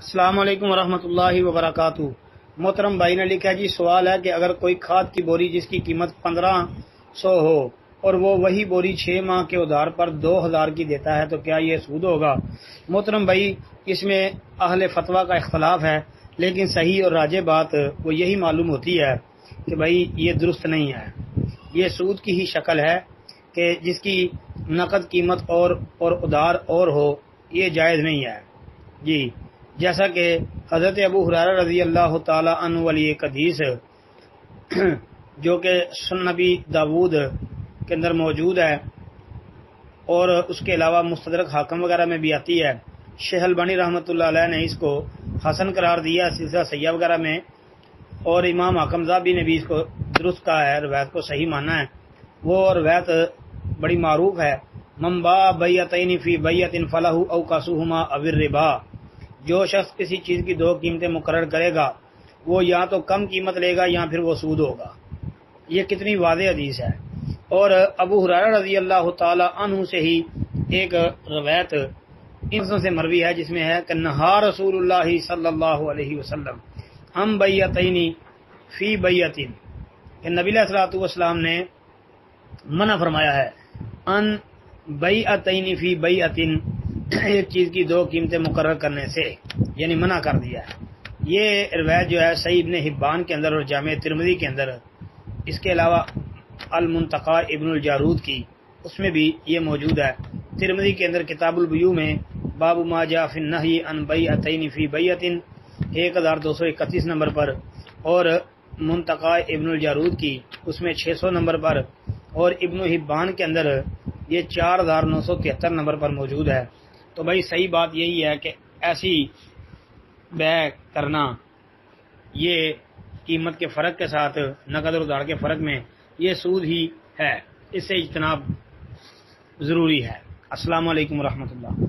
السلام علیکم ورحمۃ اللہ وبرکاتہ۔ محترم بھائی نے لکھا جی سوال ہے کہ اگر کوئی کھاد کی بوری جس کی قیمت 1500 ہو اور وہ وہی بوری 6 ماہ کے ادھار پر 2000 کی دیتا ہے تو کیا یہ سود ہوگا؟ محترم بھائی، اس میں اہل فتویٰ کا اختلاف ہے، لیکن صحیح اور راجح بات وہ یہی معلوم ہوتی ہے کہ بھائی یہ درست نہیں ہے، یہ سود کی ہی شکل ہے کہ جس کی نقد قیمت اور ادھار اور ہو، یہ جائز نہیں ہے جی۔ جیسا کہ حضرت ابو ہریرہ رضی اللہ تعالی عنہ والی ایک حدیث جو کہ سنن نبی داود کے اندر موجود ہے اور اس کے علاوہ مستدرک حاکم وغیرہ میں بھی آتی ہے، شیخ البانی رحمۃ اللہ علیہ نے اس کو حسن قرار دیا سلسلہ صحیحہ وغیرہ میں، اور امام حاکم ذابی نے بھی اس کو درست کہا ہے، روایت کو صحیح مانا ہے۔ وہ روایت بڑی معروف ہے، من باع بیعتین فی بیعۃ فلہ او کسوہما او الربا، جو شخص کسی چیز کی 2 قیمتیں مقرر کرے گا وہ یا تو کم قیمت لے گا یا پھر وہ سود ہوگا۔ یہ کتنی واضح حدیث ہے۔ اور ابو ہریرہ رضی اللہ تعالی عنہ سے ہی ایک روایت ان سے مروی ہے جس میں ہے کہ نہا رسول اللہ صلی اللہ علیہ وسلم ہم بیعتین فی بیعتین، کہ نبی علیہ الصلوۃ والسلام نے منع فرمایا ہے ان بیعتین فی بیعتین، ایک چیز کی 2 قیمتیں مقرر کرنے سے، یعنی منع کر دیا ہے۔ یہ روایت جو ہے صحیح ابن حبان کے اندر اور جامع ترمذی کے اندر، اس کے علاوہ المنتقی ابن الجارود کی، اس میں بھی یہ موجود ہے۔ ترمذی کے اندر کتاب البیوع میں باب ما جاء فی النہی عن بیعتین فی بیعۃ 1231 نمبر پر، اور منتقی ابن الجارود کی اس میں 600 نمبر پر، اور ابن حبان کے اندر یہ 4973 نمبر پر موجود ہے۔ تو بھائی صحیح بات یہی ہے کہ ایسی بیع کرنا یہ قیمت کے فرق کے ساتھ نقد اور ادھار کے فرق میں یہ سود ہی ہے، اس سے اجتناب ضروری ہے۔ السلام علیکم ورحمۃ اللہ۔